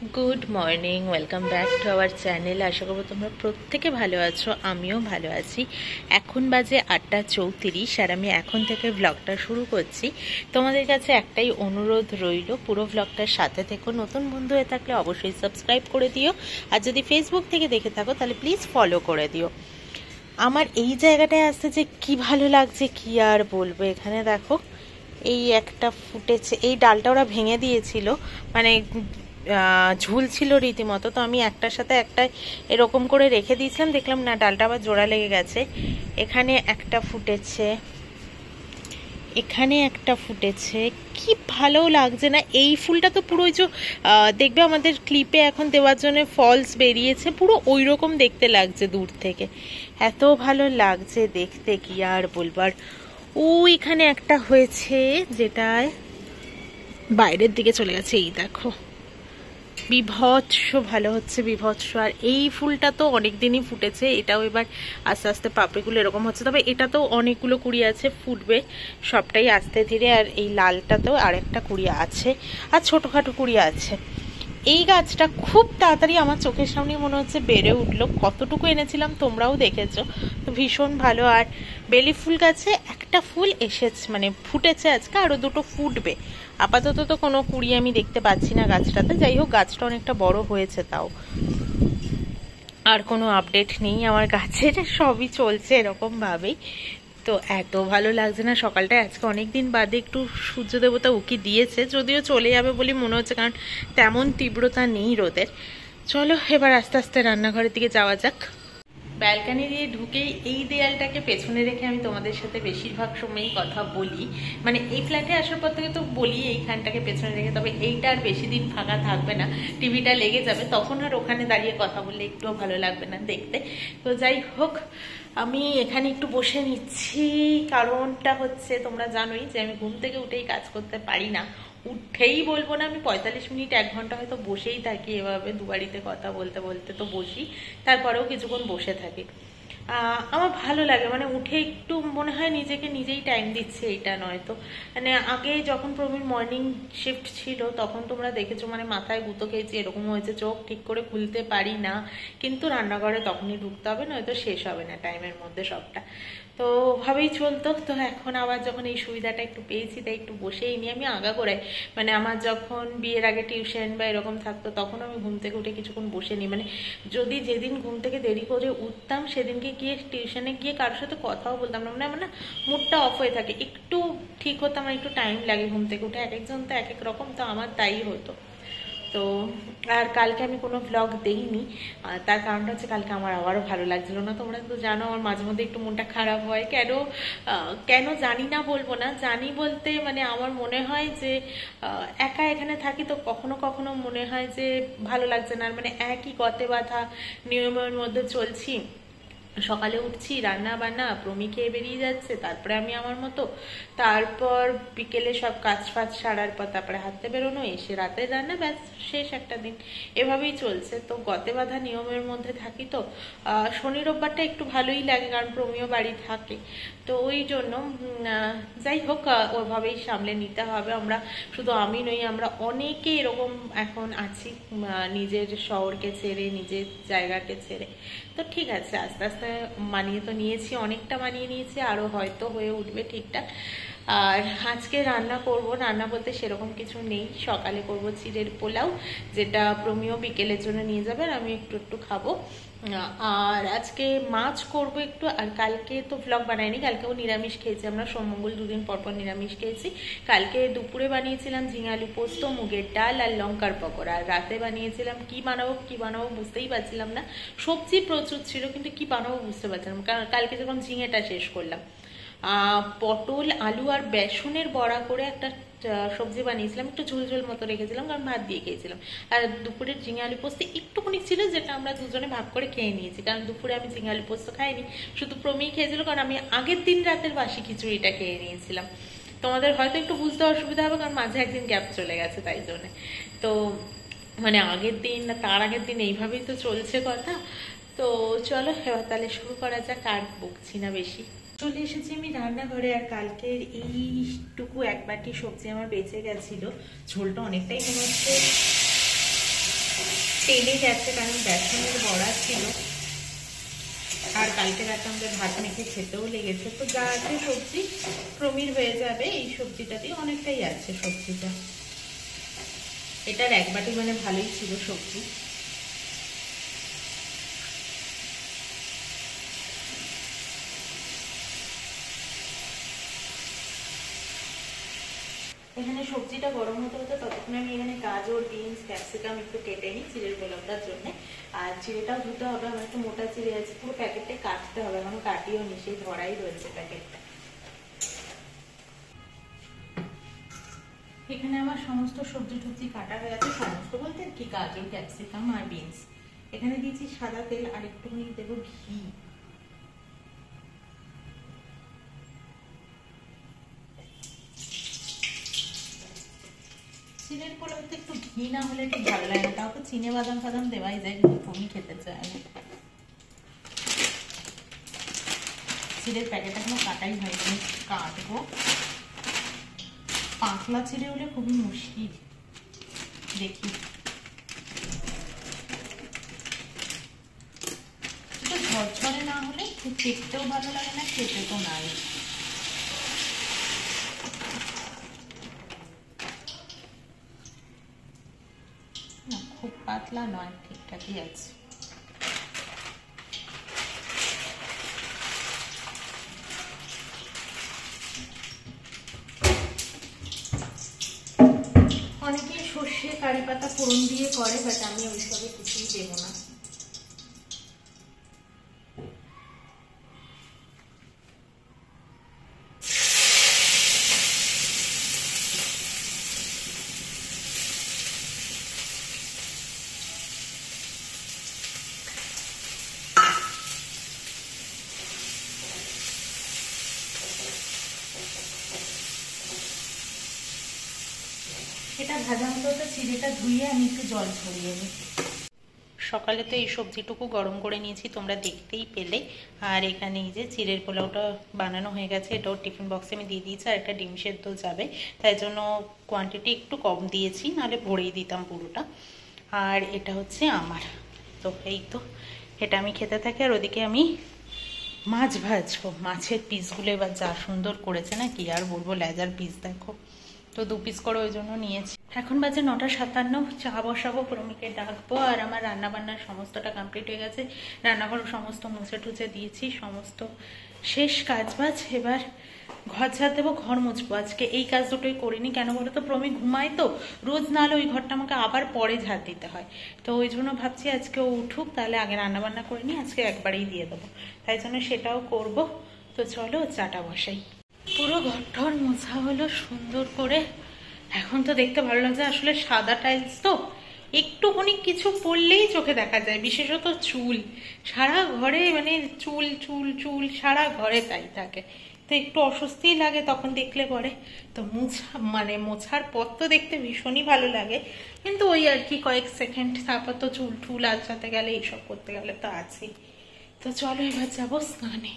Good morning welcome back to our channel. आशा करब তোমরা প্রত্যেকে ভালো আছো, আমিও ভালো আছি। এখন বাজে 8:34 আর আমি এখন থেকে ব্লগটা শুরু করছি। তোমাদের কাছে একটাই অনুরোধ রইল, পুরো ব্লগটার সাথে থেকো। নতুন বন্ধু হয়ে থাকলে অবশ্যই সাবস্ক্রাইব করে দিও, আর যদি ফেসবুক থেকে দেখে থাকো তাহলে প্লিজ ফলো করে দিও। আমার এই জায়গাটায় আসতে যে কি ভালো লাগছে কি আর বলবো। এখানে দেখো এই একটা ফুটেছে, এই ডালটা ওরা ভেঙে দিয়েছিল, মানে ঝুলছিল রীতিমতো। তো আমি একটার সাথে একটা এরকম করে রেখে দিয়েছিলাম, দেখলাম না ডালটা আবার জোড়া লেগে গেছে। এখানে একটা ফুটেছে, এখানে একটা ফুটেছে, কি ভালো লাগছে না। এই ফুলটা তো পুরো ওই যে দেখবে আমাদের ক্লিপে এখন দেওয়ার জন্য ফলস বেরিয়েছে, পুরো ওই রকম দেখতে লাগছে দূর থেকে, এত ভালো লাগছে দেখতে কি আর বলবার। ওইখানে একটা হয়েছে যেটায় বাইরের দিকে চলে গেছে, এই দেখো বিভৎস ভালো হচ্ছে, বিভৎস। আর এই ফুলটা তো অনেক দিনই ফুটেছে, এটাও এবার আস্তে আস্তে পাপড়িগুলো এরকম হচ্ছে, তবে এটা তো অনেকগুলো কুড়ি আছে, ফুটবে সবটাই আস্তে ধীরে। আর এই লালটাতেও আরেকটা কুড়ি আছে, আর ছোটোখাটো কুড়ি আছে। এই গাছটা খুব তাড়াতাড়ি আমার চোখের সামনে মনে হচ্ছে বেড়ে উঠলো। কতটুকু এনেছিলাম তোমরাও দেখেছো, তো ভীষণ ভালো। আর বেলি ফুল গাছে একটা ফুল এসেছে, মানে ফুটেছে আজকে, আরো দুটো ফুটবে। আপাতত তো কোনো কুড়ি আমি দেখতে পাচ্ছি না গাছটাতে। যাই হোক, গাছটা অনেকটা বড় হয়েছে তাও। আর কোনো আপডেট নেই আমার গাছের, সবই চলছে এরকম ভাবেই। তো এত ভালো লাগছে না সকালটায়, আজকে অনেকদিন বাদে একটু সূর্য দেবতা উকি দিয়েছে, যদিও চলে যাবে বলে মনে হচ্ছে, কারণ তেমন তীব্রতা নেই রোদের। চলো এবার আস্তে আস্তে রান্নাঘরের দিকে যাওয়া যাক। ব্যালকানি দিয়ে ঢুকেই এই দেয়ালটাকে পেছনে রেখে আমি তোমাদের সাথে বেশিরভাগ সময়ই কথা বলি, মানে এই ফ্ল্যাটে আসার পর থেকে তো বলি এইখানটাকে পেছনে রেখে। তবে এইটা আর বেশি দিন ফাঁকা থাকবে না, টিভিটা লেগে যাবে, তখন আর ওখানে দাঁড়িয়ে কথা বললে একটুও ভালো লাগবে না দেখতে। তো যাই হোক, আমি এখানে একটু বসে নিচ্ছি, কারণটা হচ্ছে তোমরা জানোই যে আমি ঘুম থেকে উঠেই কাজ করতে পারি না। উঠেই বলবো না, আমি 45 মিনিট 1 ঘন্টা হয়তো বসেই থাকি এভাবে, দুবারিতে কথা বলতে বলতে তো বসি, তারপরেও কিছুক্ষণ বসে থাকি। আমার ভালো লাগে, মানে উঠে একটু মনে হয় নিজেকে নিজেই টাইম দিচ্ছে, এইটা নয় তো। মানে আগে যখন প্রবীণ মর্নিং শিফট ছিল তখন তোমরা দেখেছো, মানে মাথায় গুঁতো খেয়েছি, এরকম হয়েছে, চোখ ঠিক করে খুলতে পারি না, কিন্তু রান্নাঘরে তখনই ঢুকতে হবে, নয়তো শেষ হবে না টাইমের মধ্যে সবটা। তো ভাবেই চলতো। তো এখন আবার যখন এই সুবিধাটা একটু পেয়েছি, তাই একটু বসেই নিই। আমি আগাগোড়াই, মানে আমার যখন বিয়ের আগে টিউশন বা এরকম থাকতো তখন আমি ঘুম থেকে উঠে কিছুক্ষণ বসে নিই। মানে যদি যেদিন ঘুম থেকে দেরি করে উঠতাম সেদিনকে গিয়ে টিউশনে গিয়ে কারোর সাথে কথাও বলতাম না, মানে আমার না মুডটা অফ হয়ে থাকে, একটু ঠিক হতে আমার একটু টাইম লাগে ঘুম থেকে উঠে। এক একজন তো এক এক রকম, তো আমার তাই হতো। তো আর কালকে আমি কোনো ভ্লগ দেইনি, তার কারণটা হচ্ছে কালকে আমার আবারও ভালো লাগছিল না। তোমরা তো জানো আমার মাঝে মধ্যে একটু মনটা খারাপ হয়, কেন কেন জানি না, বলবো না, জানি বলতে মানে আমার মনে হয় যে একা এখানে থাকি, তো কখনো কখনো মনে হয় যে ভালো লাগছে না। আর মানে একই গতে বাঁধা নিয়মের মধ্যে চলছি, সকালে উঠছি, রান্না বান্না, প্রমি খেয়ে বেরিয়ে যাচ্ছে, তারপরে আমি আমার মতো, তারপর বিকেলে সব কাজ ফাজ সারার পর তারপরে হাঁটতে বেরোনো, এসে রাতে রান্না, ব্যাস শেষ একটা দিন, এভাবেই চলছে। তো গতে বাঁধা নিয়মের মধ্যে থাকি। তো শনি রোববারটা একটু ভালোই লাগে, কারণ প্রমিও বাড়ি থাকে, তো ওই জন্য যাই হোক ওভাবেই সামলে নিতে হবে। আমরা শুধু আমি নই, আমরা অনেকে এরকম এখন আছি, নিজের শহরকে ছেড়ে, নিজের জায়গাকে ছেড়ে। তো ঠিক আছে, আস্তে আস্তে মানিয়ে তো নিয়েছি, অনেকটা মানিয়ে নিয়েছি, আরও হয়তো হয়ে উঠবে ঠিকঠাক। আর আজকে রান্না করব, রান্না বলতে সেরকম কিছু নেই। সকালে করব চিড়ের পোলাও, যেটা প্রমিও বিকেলের জন্য নিয়ে যাবে, আর আমি একটু একটু খাবো। আর আজকে মাছ করব একটু। আর কালকে তো ভ্লগ বানাইনি, কালকেও নিরামিষ খেয়েছি আমরা, সোমমঙ্গল দুদিন পরপর নিরামিষ খেয়েছি। কালকে দুপুরে বানিয়েছিলাম ঝিঙালু পোস্ত, মুগের ডাল আর লঙ্কার পকোড়া। আর রাতে বানিয়েছিলাম কি বানাবো বুঝতেই পারছিলাম না, সবজি প্রচুর ছিল কিন্তু কি বানাবো বুঝতে পারছিলাম। কারণ কালকে যখন ঝিঙেটা শেষ করলাম, পটল আলু আর বেসনের বড়া করে একটা সবজি বানিয়েছিলাম, একটু ঝোল ঝোল মতো রেখেছিলাম, কারণ ভাত দিয়ে খেয়েছিলাম। আর দুপুরের ঝিঙে আলু পোস্ত একটুখানি ছিল, যেটা আমরা দুজনে ভাগ করে খেয়ে নিয়েছি, কারণ দুপুরে আমি ঝিঙে আলু পোস্ত খাইনি, শুধু প্রমি খেয়েছিল, কারণ আমি আগের দিন রাতের বাসি খিচুড়িটা খেয়ে নিয়েছিলাম। তোমাদের হয়তো একটু বুঝতে অসুবিধা হবে, কারণ মাঝে একদিন গ্যাপ চলে গেছে তাই জন্য। তো মানে আগের দিন না তার আগের দিন এইভাবেই তো চলছে কথা। তো চলো এবার তাহলে শুরু করা যাক, আর বকছি না বেশি। চলে এসেছি আমি রান্নাঘরে। আর কালকের এইটুকু এক বাটি সবজি আমার বেঁচে গেছিল, ঝোলটা অনেকটাই মনে হচ্ছে টেনে যাচ্ছে, কারণ বেসনের বড়া ছিল আর কালকে রাতে আমাদের ভাত মেখে খেতেও লেগেছে। তো যা আছে সবজি প্রমির হয়ে যাবে। এই সবজিটা দিয়ে অনেকটাই আছে সবজিটা। এটার এক বাটি মানে ভালোই ছিল সবজি। এখানে সবজিটা গরম হতে হতে ততক্ষণ আমি এখানে গাজর, বিনস, ক্যাপসিকাম একটু কেটে নিই চিড়ের পোলাওটার জন্য। আর চিড়েটাও ধুতে হবে, আমার একটু মোটা চিড়ে আছে, পুরো প্যাকেটটা কাটতে হবে, এখনো কাটিও নি, সেই ধরাই রয়েছে প্যাকেটটা। এখানে আমার সমস্ত সবজি টবজি কাটা হয়ে আছে, সমস্ত বলতে কি গাজর, ক্যাপসিকাম আর বিনস। এখানে দিয়েছি সাদা তেল আর একটুখানি দেবো ঘি। চিড়ের পোলাওতে একটু ঘি না হলে একটু ভালো লাগে না, তাও তো চিনে বাদাম ফাদাম দেওয়াই যায়, কিন্তু তুমি খেতে চাই না। চিড়ের প্যাকেট এখনো কাটাই হয়নি, কাটবো। পাতলা চিড়ে হলে খুবই মুশকিল, দেখি ঝরঝরে না হলে দেখতেও ভালো লাগে না, খেতে তো নাই। না খুব পাতলা নয়, ঠিকঠাকই আছে। অনেকেই সর্ষে কারি পাতা ফোড়ন দিয়ে করে, বাট আমি ওইসবে কিছুই দেবো না। এটা ভাজা মতো চিড়েটা ধুয়ে আমি একটু জল ছড়িয়ে নিই। সকালে তো এই সবজিটুকু গরম করে নিয়েছি, তোমরা দেখতেই পেলে। আর এখানে এই যে চিড়ের পোলাওটা বানানো হয়ে গেছে, এটাও টিফিন বক্সে আমি দিয়ে দিয়েছি। আর একটা ডিম সেদ্ধ যাবে, তাই জন্য কোয়ান্টিটি একটু কম দিয়েছি, নাহলে ভরেই দিতাম পুরোটা। আর এটা হচ্ছে আমার, তো এই তো এটা আমি খেতে থাকি। আর ওদিকে আমি মাছ ভাজবো। মাছের পিসগুলো এবার যা সুন্দর করেছে না, কি আর বলবো, লেজার পিস দেখো। তো 2 পিস করে ওই জন্য নিয়েছি। এখন বাজে 9:57, চা বসাবো, প্রমিকে ডাকবো। আর আমার রান্নাবান্নার সমস্তটা কমপ্লিট হয়ে গেছে, রান্নাঘর সমস্ত মুছে টুছে দিয়েছি, সমস্ত শেষ কাজবাজ। এবার ঘর ঝাড় দেবো, ঘর মুছবো। আজকে এই কাজ দুটোই করিনি, কেন বলো তো, প্রমি ঘুমায় তো রোজ, নাহলে ওই ঘরটা আমাকে আবার পরে ঝাড় দিতে হয়। তো ওই জন্য ভাবছি আজকে ও উঠুক, তাহলে আগে রান্নাবান্না করে নিই, আজকে একবারেই দিয়ে দেবো, তাই জন্য সেটাও করব। তো চলো চাটা বসাই। পুরো ঘরটার মোছা হলো সুন্দর করে। এখন তো দেখতে ভালো লাগছে, আসলে সাদা টাইলস তো একটুখানি কিছু পড়লেই চোখে দেখা যায়, বিশেষত চুল সারা ঘরে, মানে চুল চুল চুল সারা ঘরে তাই থাকে, তো একটু অস্বস্তিই লাগে তখন দেখলে পরে। তো মোছার পর তো দেখতে ভীষণই ভালো লাগে, কিন্তু ওই আর কি কয়েক সেকেন্ড, তারপর তো চুল টুল আঁচড়াতে গেলে, এইসব করতে গেলে তো আছেই। তো চলো এবার যাবো স্নানে।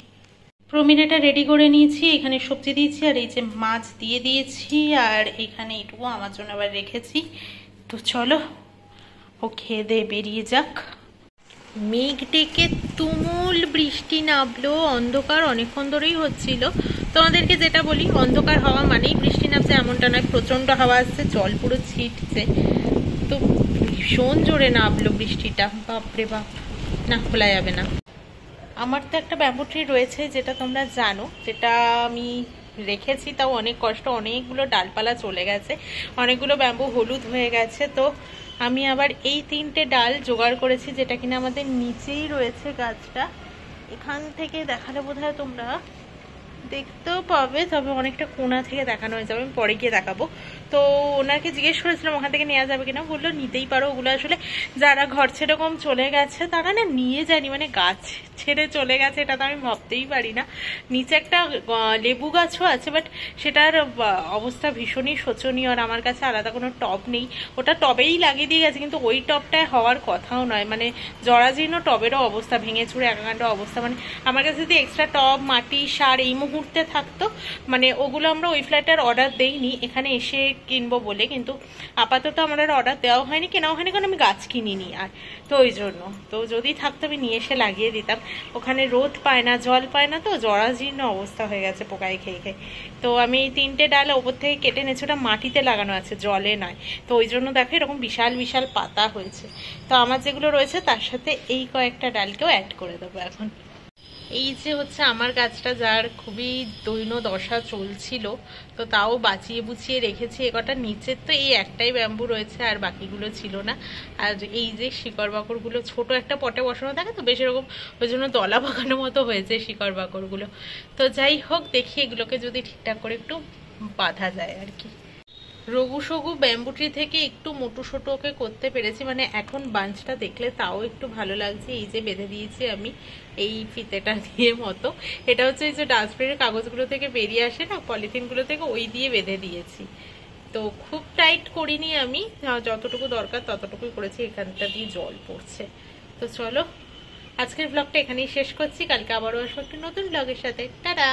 প্রমিনেটা রেডি করে নিয়েছি, এখানে সবজি দিয়েছি, আর এই যে মাছ দিয়ে দিয়েছি, আর এখানে এইটুকু আমার জন্য আবার রেখেছি। তো চলো ও খেয়ে দিয়ে বেরিয়ে যাক। মেঘ ডেকে তুমুল বৃষ্টি নামলো, অন্ধকার অনেকক্ষণ ধরেই হচ্ছিল। তোমাদেরকে যেটা বলি, অন্ধকার হাওয়া মানেই বৃষ্টি নামছে এমনটা নয়, প্রচন্ড হাওয়া আসছে, জল পুরো ছিটছে। তো ভীষণ জোরে নামলো বৃষ্টিটা, বাপরে বাপ, না খোলা যাবে না। আমার তো একটা ব্যাম্বু ট্রি রয়েছে, যেটা তোমরা জানো, যেটা আমি রেখেছি, তাও অনেক কষ্ট, অনেকগুলো ডালপালা চলে গেছে, অনেকগুলো ব্যাম্বু হলুদ হয়ে গেছে। তো আমি আবার এই 3টে ডাল জোগাড় করেছি, যেটা কিনা আমাদের নিচেই রয়েছে গাছটা। এখান থেকে দেখালে বোধহয় তোমরা দেখতেও পাবে, তবে অনেকটা কোণা থেকে দেখানো হয়ে যাবে, আমি পরে গিয়ে দেখাবো। তো ওনাকে জিজ্ঞেস করেছিলাম ওখান থেকে নেওয়া যাবে কিনা, বললো নিতেই পারো। ওগুলো আসলে যারা ঘর সেরকম চলে গেছে তারা না নিয়ে যায়নি, মানে গাছ ছেড়ে চলে গেছে, এটা তো আমি ভাবতেই পারি না। নিচে একটা লেবু গাছও আছে, বাট সেটার অবস্থা ভীষণই শোচনীয়, আর আমার কাছে আলাদা কোনো টব নেই, ওটা টবেই লাগিয়ে দিয়ে গেছে, কিন্তু ওই টবটায় হওয়ার কথাও নয়, মানে জরাজীর্ণ টবেরও অবস্থা, ভেঙে চুরে একাকাণ্ড অবস্থা। মানে আমার কাছে যদি এক্সট্রা টব, মাটি, সার এই মুহূর্তে থাকতো, মানে ওগুলো আমরা ওই ফ্ল্যাটের অর্ডার দেইনি, এখানে এসে কিনবো বলে, কিন্তু আপাতত আমার আর অর্ডার দেওয়া হয়নি, কেনাও হয়নি, কারণ আমি গাছ কিনিনি আর। তো ওই জন্য, তো যদি থাকতো আমি নিয়ে এসে লাগিয়ে দিতাম। ওখানে রোদ পায় না, জল পায় না, তো জরাজীর্ণ অবস্থা হয়ে গেছে পোকায় খেয়ে খেয়ে। তো আমি 3টে ডাল ওপর থেকে কেটে এনেছি, ওটা মাটিতে লাগানো আছে, জলে নয়। তো ওই জন্য দেখো এরকম বিশাল বিশাল পাতা হয়েছে। তো আমার যেগুলো রয়েছে তার সাথে এই কয়েকটা ডালকেও অ্যাড করে দেবো এখন। এই যে হচ্ছে আমার গাছটা, যার খুবই দৈন্য দশা চলছিল, তো তাও বাঁচিয়ে বুচিয়ে রেখেছি। এ কটা নিচের তো এই একটাই ব্যাম্বু রয়েছে, আর বাকিগুলো ছিল না। আর এই যে শিকড় বাকড়গুলো ছোট একটা পটে বসানো থাকে তো বেশ এরকম, ওই জন্য দলা পাকানোর মতো হয়েছে শিকড় বাকড়গুলো। তো যাই হোক, দেখি এগুলোকে যদি ঠিকঠাক করে একটু বাঁধা যায় আর কি। রঘু সঘু ব্যাম্বু ট্রি থেকে একটু মোটু সোটো ওকে করতে পেরেছি, মানে এখন বাঞ্চটা দেখলে তাও একটু ভালো লাগছে। এই যে বেঁধে দিয়েছি আমি এই ফিতেটা দিয়ে মতো, এটা হচ্ছে এই যে ডাস্টবিনের কাগজগুলো থেকে বেরিয়ে আসে না, পলিথিনগুলো থেকে, ওই দিয়ে বেঁধে দিয়েছি। তো খুব টাইট করিনি আমি, যতটুকু দরকার ততটুকুই করেছি। এখানটা দিয়ে জল পড়ছে। তো চলো আজকের ব্লগটা এখানেই শেষ করছি, কালকে আবারও আসবো একটি নতুন ব্লগের সাথে। টাটা।